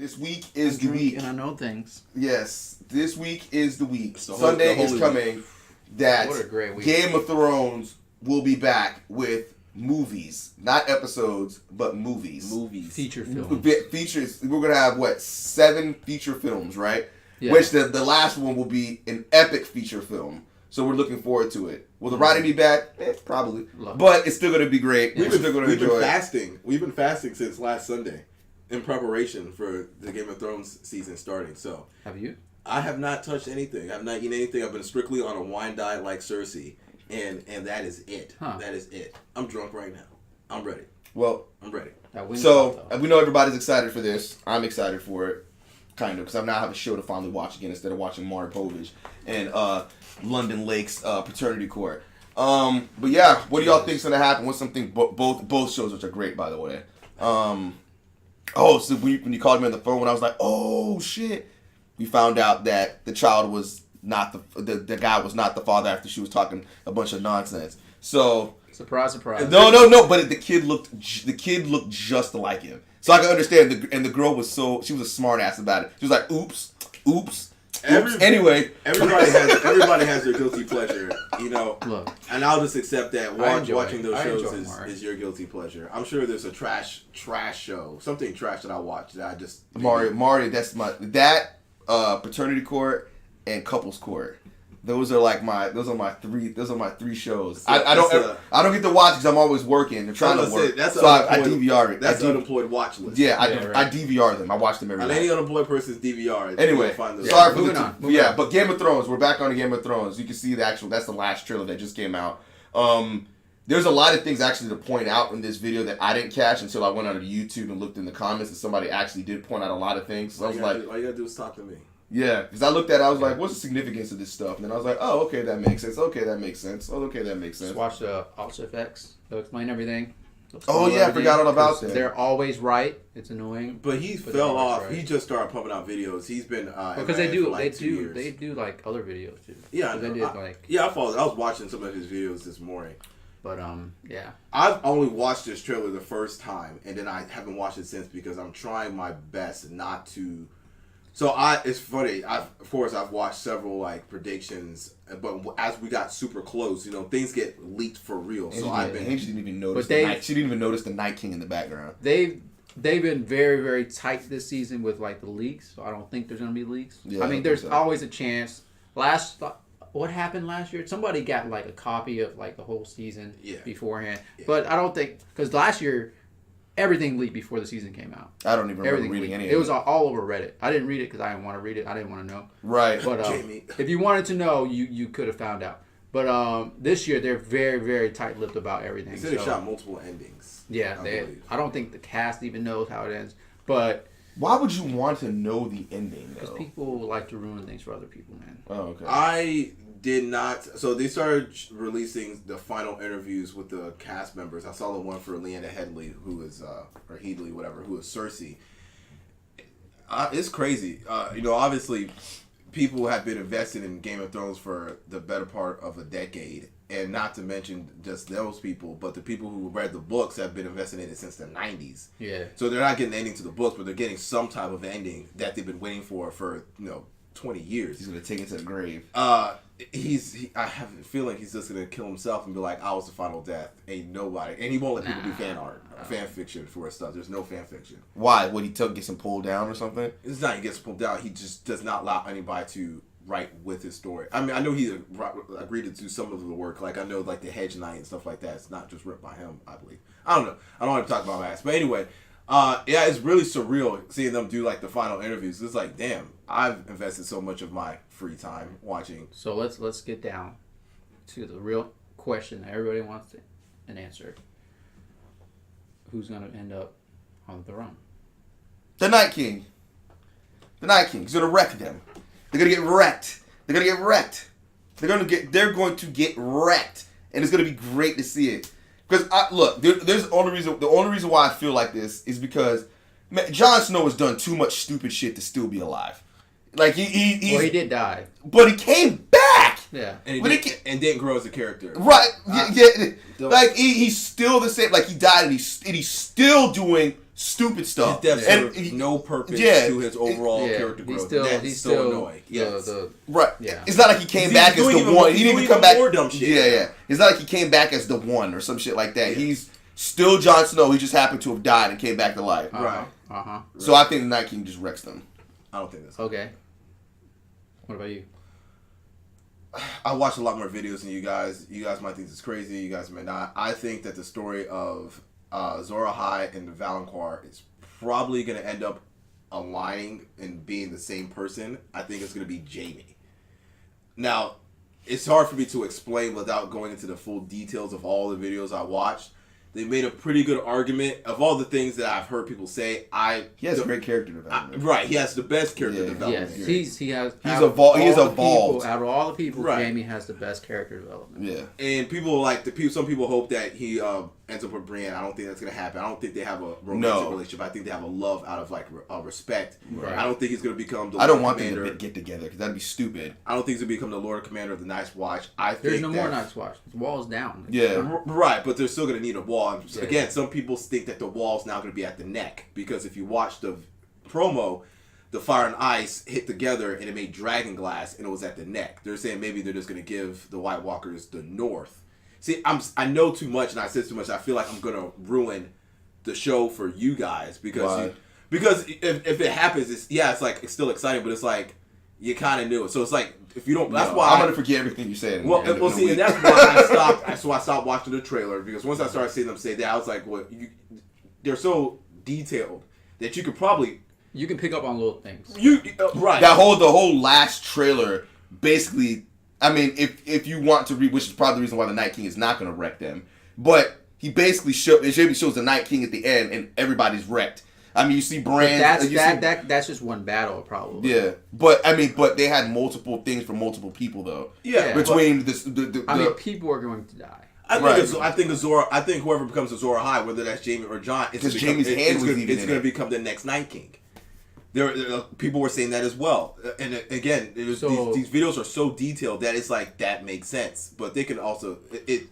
This week is the week. And I know things. Yes, this week is the week. So Sunday is coming. Week. That What a great week. Game of Thrones will be back with movies, not episodes, but movies. Feature film. Features. We're gonna have 7 feature films, right? Yeah. Which the last one will be an epic feature film. So we're looking forward to it. Will the writing be bad? Probably. But it's still gonna be great. We're still gonna enjoy it. Fasting. We've been fasting since last Sunday in preparation for the Game of Thrones season starting. So Have you? I have not touched anything. I've not eaten anything. I've been strictly on a wine diet like Cersei, and that is it. Huh. That is it. I'm drunk right now. I'm ready. Well, I'm ready. so we know everybody's excited for this. I'm excited for it, kind of, because I now have a show to finally watch again instead of watching Maury Povich and London Lake's Paternity Court. But yeah, what do y'all think's gonna happen? What's something both shows, which are great, by the way. So when you called me on the phone, when I was like, oh shit, we found out that the child was not the guy was not the father after she was talking a bunch of nonsense. So surprise. No. But the kid looked just like him. So I can understand. And the girl was she was a smart ass about it. She was like, oops. Anyway, everybody has their guilty pleasure, you know. Look, and I'll just accept that watching those shows is your guilty pleasure. I'm sure there's a trash show, something trash that I watch that I just Marty. That's Paternity Court and Couples Court. Those are my three shows. So I don't get to watch because I'm always working. They're trying to work. I DVR it. That's the unemployed watch list. Yeah, I DVR them. I watch them every night. Any unemployed person's DVR. Anyway, sorry for the moving on. But Game of Thrones. We're back on the Game of Thrones. You can see that's the last trailer that just came out. There's a lot of things actually to point out in this video that I didn't catch until I went on to YouTube and looked in the comments, and somebody actually did point out a lot of things. So I was like, all you gotta do is talk to me. Yeah, because I looked at it, I was like, what's the significance of this stuff? And then I was like, oh, okay, that makes sense. Okay, that makes sense. Oh, okay, that makes sense. Just watch the After Effects. They'll explain everything. I forgot all about that. They're always right. It's annoying. But he fell off. Right. He just started pumping out videos. He's been because they do like other videos too. Yeah, they did like. Yeah, I was watching some of his videos this morning. But yeah. I've only watched this trailer the first time, and then I haven't watched it since because I'm trying my best not to. So it's funny. I've watched several like predictions, but as we got super close, you know, things get leaked for real. So Angie didn't even notice. She didn't even notice the Night King in the background. They've been very, very tight this season with like the leaks. So I don't think there's gonna be leaks. Yeah, I mean, there's always a chance. What happened last year? Somebody got like a copy of like the whole season beforehand, but I don't think because last year. Everything leaked before the season came out. I don't even remember reading any of it. It was all over Reddit. I didn't read it because I didn't want to read it. I didn't want to know. Right. But if you wanted to know, you could have found out. But this year, they're very, very tight-lipped about everything. They shot multiple endings. Yeah. I don't think the cast even knows how it ends. But why would you want to know the ending, though? Because people like to ruin things for other people, man. Oh, okay. I did not. So they started releasing the final interviews with the cast members. I saw the one for Lyanna Headley, who is or Headley, whatever, who is Cersei. It's crazy. You know, obviously, people have been invested in Game of Thrones for the better part of a decade, and not to mention just those people, but the people who read the books have been invested in it since the 90s. Yeah. So they're not getting the ending to the books, but they're getting some type of ending that they've been waiting for 20 years. He's gonna take it to the grave. I have a feeling he's just gonna kill himself and be like, "I was the final death." Ain't nobody, and he won't let people do fan art, fan fiction for his stuff. There's no fan fiction. Why? Would he gets him pulled down or something? It's not he gets pulled down. He just does not allow anybody to write with his story. I mean, I know he agreed to do some of the work. Like I know, like the Hedge Knight and stuff like that. It's not just written by him. I believe. I don't know. I don't want to talk about that. But anyway. Yeah, it's really surreal seeing them do like the final interviews. It's like, damn, I've invested so much of my free time watching. So let's get down to the real question that everybody wants an answer. Who's gonna end up on the throne? The Night King. The Night King. He's gonna wreck them. They're gonna get wrecked. They're going to get wrecked, and it's gonna be great to see it. Because there's the only reason why I feel like this is because Jon Snow has done too much stupid shit to still be alive. Like he did die, but he came back. Yeah, and didn't grow as a character. Right? Yeah. Like he's still the same. Like he died, and he's still doing stupid stuff. His death and served no purpose to his overall character growth. He's still annoying. Yes. Right. Yeah. It's not like he came back as the one. He didn't even come back. More dumb shit. Yeah. It's not like he came back as the one or some shit like that. Yeah. He's still Jon Snow. He just happened to have died and came back to life. Right. So I think the Night King just wrecks them. I don't think that's okay. What about you? I watched a lot more videos than you guys. You guys might think this is crazy. You guys may not. I think that the story of Azor Ahai and the Valonqar is probably going to end up aligning and being the same person. I think it's going to be Jaime. Now, it's hard for me to explain without going into the full details of all the videos I watched. They made a pretty good argument of all the things that I've heard people say. He has great character development. Right, he has the best character development. Yes, he has. He's evolved. Out of all the people, Jaime has the best character development. Yeah, and people some people hope that he ends up with Brienne. I don't think that's gonna happen. I don't think they have a romantic relationship. I think they have a love out of respect. Right. I don't think he's gonna become the Lord I don't want Commander. them to get together because that'd be stupid. I don't think he's gonna become the Lord Commander of the Night's Watch. There's no more Night's Watch. The wall's down. Yeah, right, but they're still gonna need a wall. Again, some people think that the wall's now gonna be at the neck because if you watch the promo, the fire and ice hit together and it made dragon glass and it was at the neck. They're saying maybe they're just gonna give the White Walkers the north. See, I know too much and I said too much. I feel like I'm gonna ruin the show for you guys because if it happens, it's still exciting, but it's like you kind of knew it. So it's like if you don't, that's why I'm gonna forget everything you said. Well, see, and that's why I stopped. So I stopped watching the trailer because once I started seeing them say that, I was like, "Well, they're so detailed that you can pick up on little things." Right. The whole last trailer, basically. I mean, if you want to read, which is probably the reason why the Night King is not going to wreck them, but he basically shows the Night King at the end, and everybody's wrecked. I mean, you see Bran. That's just one battle, probably. Yeah, but they had multiple things for multiple people, though. Yeah, between people are going to die. I think whoever becomes Azor Ahai, whether that's Jaime or Jon, it's going to become the next Night King. People were saying that as well, and again, these videos are so detailed that it's like that makes sense. But they can also these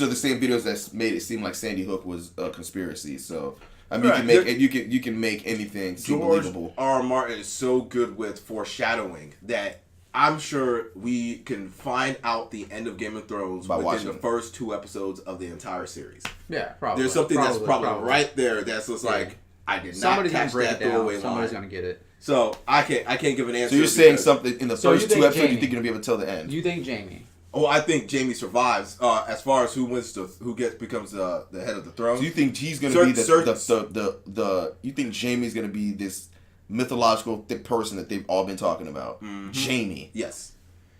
are the same videos that made it seem like Sandy Hook was a conspiracy. So. I mean, you can make anything seem believable. George R. Martin is so good with foreshadowing that I'm sure we can find out the end of Game of Thrones within the first 2 episodes of the entire series. Yeah, probably. There's something that's probably right there that's just like I did not catch that throwaway line. Somebody's gonna get it. So I can't give an answer. So you're saying something in the first 2 episodes you think you're gonna be able to tell the end? You think Jaime? Oh, I think Jaime survives. As far as who becomes the head of the throne. So you think he's going to be the you think Jaime's going to be this mythological person that they've all been talking about? Mm-hmm. Jaime. Yes.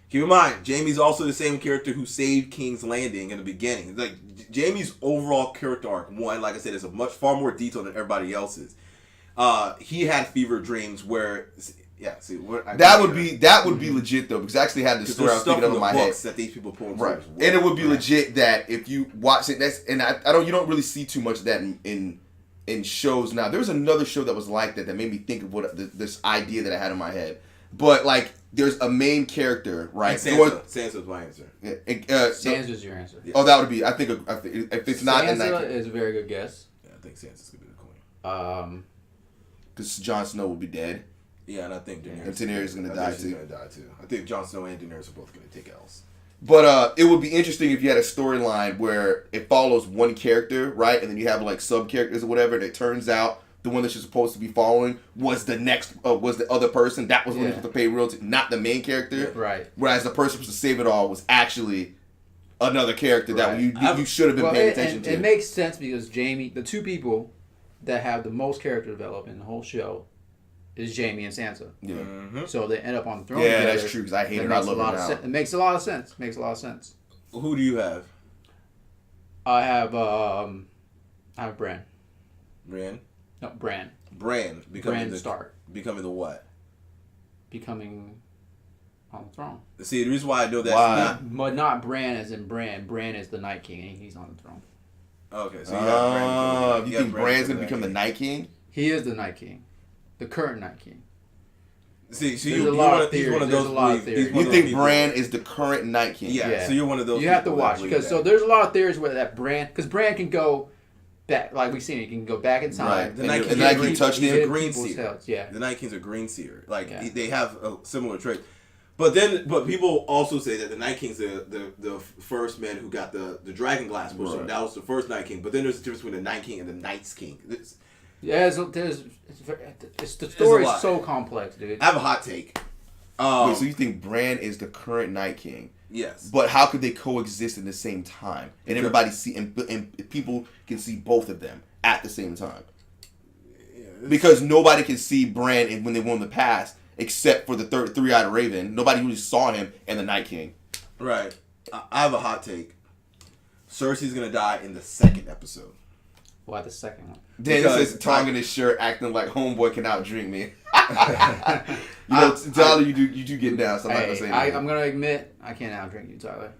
Keep in mind, Jaime's also the same character who saved King's Landing in the beginning. Like Jaime's overall character arc, like I said, is far more detailed than everybody else's. He had fever dreams where. Yeah, see, that would be legit though because I actually had this story I was thinking of in my head that these people pull right, and it would be legit that if you watch it, you don't really see too much of that in shows now. There was another show that was like that made me think of this idea that I had in my head, but like there's a main character, right? Sansa's my answer. Sansa's your answer. Yeah. Oh, that would be. I think if it's not Sansa is a very good guess. Yeah, I think Sansa's gonna be the queen. Because Jon Snow will be dead. Yeah, and I think Daenerys is going to die too. I think Jon Snow and Daenerys are both going to take L's. But it would be interesting if you had a storyline where it follows one character, right? And then you have like sub characters or whatever, and it turns out the one that you're supposed to be following was the other person. That was when you're supposed to pay royalty, not the main character. Yeah, right. Whereas the person supposed to save it all was actually another character that you should have been paying attention to. It makes sense because Jaime, the 2 people that have the most character development in the whole show, is Jaime and Sansa. Yeah. Mm-hmm. So they end up on the throne. Yeah, that's true. Because I hate her. I love her now. It makes a lot of sense. Who do you have? I have Bran. Bran? No, Bran. Bran Stark. Becoming the what? Becoming on the throne. See, the reason why I know that. But not Bran as in Bran. Bran is the Night King, and he's on the throne. Okay, so you got Bran. You think Bran's going to become the Night King? He is the Night King. The current Night King. See, so he's one of those. You think Bran is the current Night King? Yeah. So you're one of those. You have to watch because there's a lot of theories where that Bran, because Bran can go back, like we seen, you can go back in time. Right. The Night Night King King touched he's him. a green seer. Cells. Yeah. The Night King's a green seer. Like Yeah. they have a similar trait. But people also say that the Night King's the first man who got the dragon glass pushed him. Right. That was the first Night King. But then there's a difference between the Night King and the Night's King. Yeah, the story is so complex, dude. I have a hot take. Wait, so you think Bran is the current Night King? Yes. But how could they coexist at the same time? And everybody see, and people can see both of them at the same time. Because nobody can see Bran when they won the past, except for the three-eyed Raven. Nobody really saw him and the Night King. Right. I have a hot take. Cersei's gonna die in the second episode. Why the second one? Dan says tongue in his shirt, acting like homeboy can outdrink me. Tyler, you do get down. So I'm not gonna say anything. I'm gonna admit I can't outdrink you, Tyler.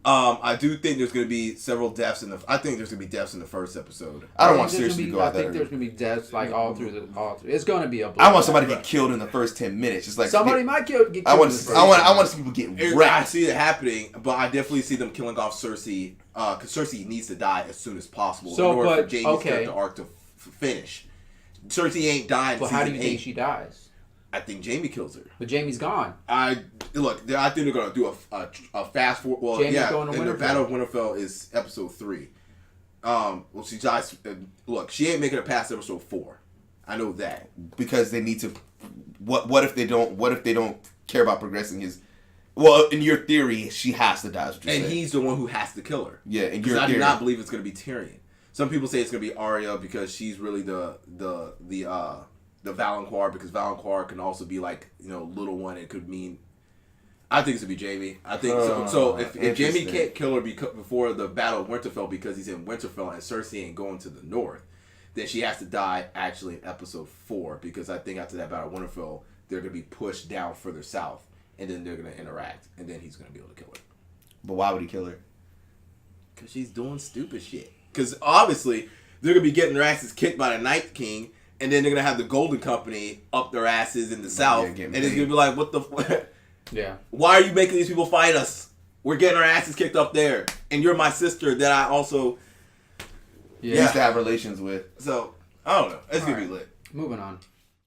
I do think there's gonna be several deaths I think there's gonna be deaths in the first episode. I don't want seriously to go out there. I think there's gonna be deaths like all through. It's gonna be a. I want somebody to get killed in the first 10 minutes. Just like somebody might get killed. I want to see people get wrecked. I see it happening, but I definitely see them killing off Cersei. Because Cersei needs to die as soon as possible in order for Jaime's character arc to finish. Cersei ain't dying. But how do you think she dies? I think Jaime kills her. But Jaime's gone. I think they're gonna do a fast forward. Well, Jaime's yeah, going to and the Winterfell. Battle of Winterfell is episode 3. Well, she dies. Look, she ain't making it past episode 4. I know that because they need to. What if they don't? What if they don't care about progressing his? Well, in your theory, she has to die. Is what you're and saying. he's the one who has to kill her. Yeah, in your I theory. do not believe it's gonna be Tyrion. Some people say it's gonna be Arya because she's really the Valancourt, because Valancourt can also be like, little one. It could mean. I think it's gonna be Jaime. I think so. So if Jaime can't kill her before the Battle of Winterfell because he's in Winterfell and Cersei ain't going to the north, then she has to die actually in episode 4, because I think after that Battle of Winterfell they're gonna be pushed down further south and then they're gonna interact and then he's gonna be able to kill her. But why would he kill her? Because she's doing stupid shit. Because obviously they're gonna be getting their asses kicked by the Night King. And then they're going to have the Golden Company up their asses in the south. And it's going to be like, what the fuck? Yeah. Why are you making these people fight us? We're getting our asses kicked up there. And you're my sister that I also... used to have relations with. So, I don't know. It's going to be lit. Moving on.